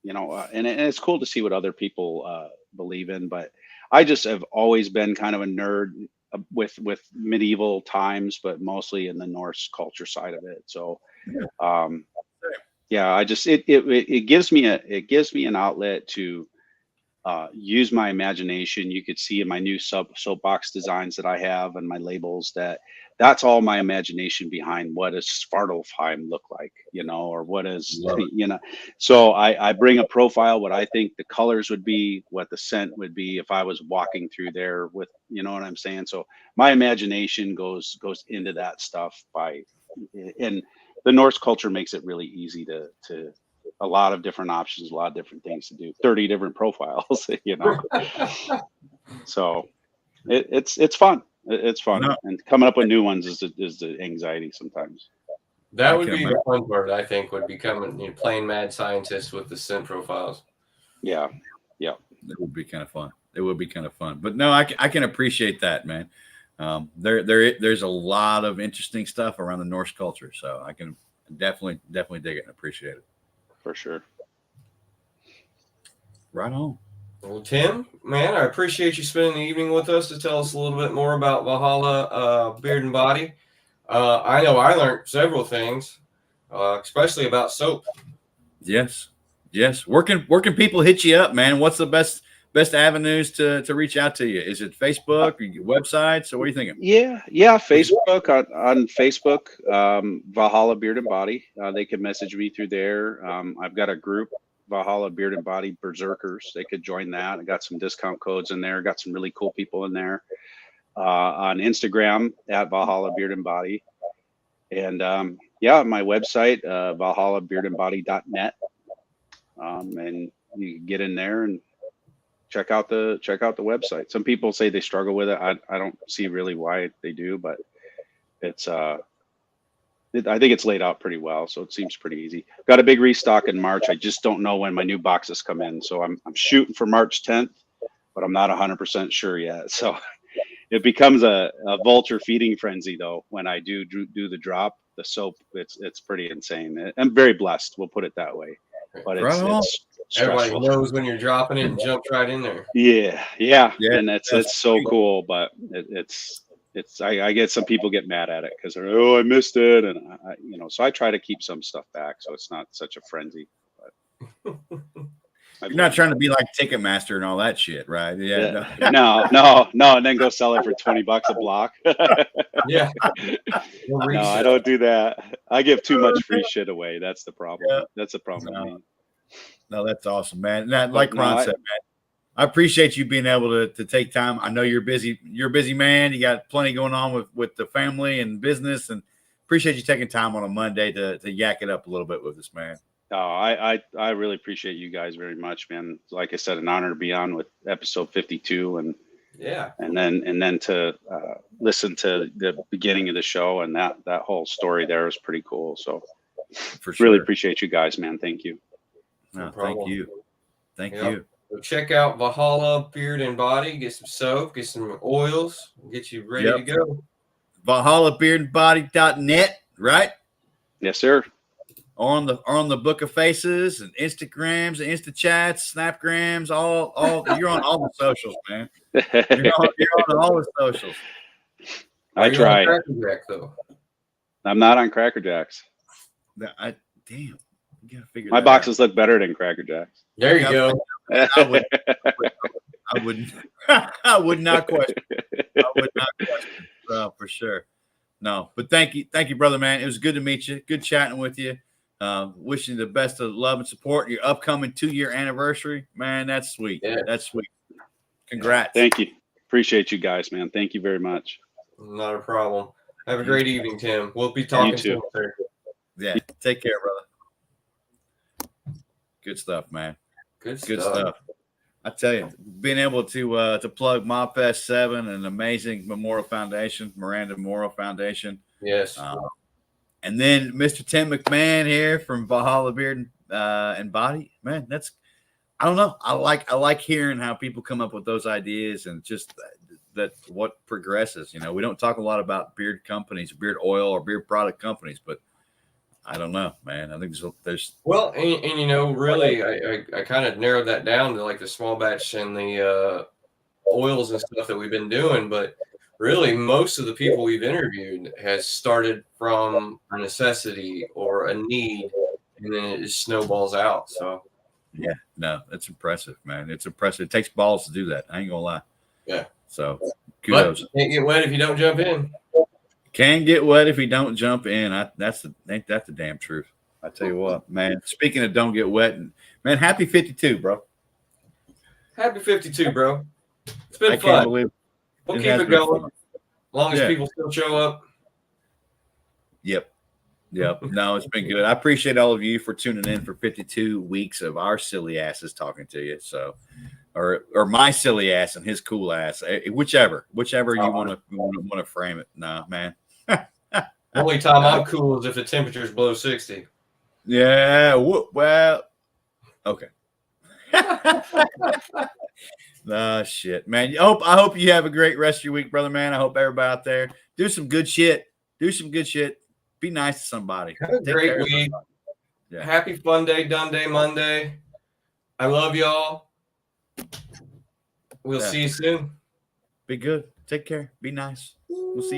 and it's cool to see what other people believe in. But I just have always been kind of a nerd with medieval times, but mostly in the Norse culture side of it. So I just it gives me an outlet to use my imagination. You could see in my new soapbox designs that I have and my labels that's all my imagination behind what does Svartalfheim look like, or what is, so I bring a profile, what I think the colors would be, what the scent would be if I was walking through there with, what I'm saying? So my imagination goes into that stuff and the Norse culture makes it really easy to a lot of different options, a lot of different things to do, 30 different profiles, So it's fun. It's fun. No. And coming up with new ones is the anxiety sometimes. That would be the fun part, I think, would become playing mad scientist with the scent profiles. Yeah. That would be kind of fun. It would be kind of fun. But no, I can appreciate that, man. There's a lot of interesting stuff around the Norse culture, so I can definitely dig it and appreciate it. For sure. Right on. Well, Tim, man, I appreciate you spending the evening with us to tell us a little bit more about Valhalla Beard and Body. I know I learned several things, especially about soap. Yes. Where can people hit you up, man? What's the best avenues to reach out to you? Is it Facebook or your website? So what are you thinking? Yeah, Facebook on Facebook, Valhalla Beard and Body. They can message me through there. I've got a group, Valhalla Beard and Body Berserkers. They could join that. I got some discount codes in there. Got some really cool people in there. On Instagram at Valhalla Beard and Body, and my website, valhallabeardandbody.net. And you can get in there and check out the website. Some people say they struggle with it. I don't see really why they do, but it's I think it's laid out pretty well, so it seems pretty easy. Got a big restock in March. I just don't know when my new boxes come in, so I'm shooting for March 10th, but I'm not 100% sure yet. So it becomes a vulture feeding frenzy though when I do the drop. The soap, it's pretty insane. I'm very blessed. We'll put it that way. But it's everybody stressful. knows when you're dropping it and jumps right in there. Yeah, and it's so cool. But I get some people get mad at it because they're, oh, I missed it, and so I try to keep some stuff back so it's not such a frenzy. But you're not trying to be like Ticketmaster and all that shit, right? Yeah. No, and then go sell it for $20 a block. Yeah. No, I don't do that. I give too much free shit away. That's the problem. Yeah. That's the problem. No, that's awesome, man. Like Ron said, man, I appreciate you being able to take time. I know you're busy. You're a busy man. You got plenty going on with the family and business, and appreciate you taking time on a Monday to yak it up a little bit with us, man. Oh, I really appreciate you guys very much, man. Like I said, an honor to be on with episode 52, and then to listen to the beginning of the show, and that whole story there was pretty cool. So, for sure, really appreciate you guys, man. Thank you. No, thank you. Thank you. So check out Valhalla Beard and Body. Get some soap, get some oils, get you ready to go. ValhallaBeardandBody.net, right? Yes, sir. On the Book of Faces and Instagrams and Insta chats, Snapgrams, all you're on all the socials, man. You're on all the socials. I try. Crackerjack, though? I'm not on Cracker Jacks. Damn. You gotta figure my boxes look better than Cracker Jacks. There you go. I would not question. For sure. No, but thank you, brother, man. It was good to meet you. Good chatting with you. Wishing you the best of love and support. Your upcoming 2-year anniversary, man. That's sweet. Yeah. That's sweet. Congrats. Thank you. Appreciate you guys, man. Thank you very much. Not a problem. Have a great evening, Tim. We'll be talking to you. Yeah. Take care, brother. Good stuff, man. Good stuff. I tell you, being able to plug Mobb Fest 7, an amazing memorial foundation, Miranda Memorial Foundation. Yes. And then Mr. Tim McMahon here from Valhalla Beard and Body. Man, I don't know. I like hearing how people come up with those ideas and just that what progresses. We don't talk a lot about beard companies, beard oil or beard product companies, but I don't know, man. I think there's well, and really, I kind of narrowed that down to like the small batch and the oils and stuff that we've been doing. But really, most of the people we've interviewed has started from a necessity or a need, and then it just snowballs out. So, yeah, no, it's impressive, man. It's impressive. It takes balls to do that. I ain't gonna lie. Yeah. So, kudos. But can't get wet if you don't jump in. Can get wet if you don't jump in. Ain't that the damn truth? I tell you what, man. Speaking of don't get wet, man, happy 52, bro. Happy 52, bro. It's been fun. Can't believe we'll keep it going as long as people still show up. Yep. No, it's been good. I appreciate all of you for tuning in for 52 weeks of our silly asses talking to you. So, or my silly ass and his cool ass, whichever you want to frame it. Nah, man. Only time I'm cool is if the temperature's below 60. Yeah. Well. Okay. Shit, man. I hope you have a great rest of your week, brother, man. I hope everybody out there do some good shit. Be nice to somebody. Have a great week. Yeah. Happy Fun Day, Done Day Monday. I love y'all. We'll see you soon. Be good. Take care. Be nice. We'll see you.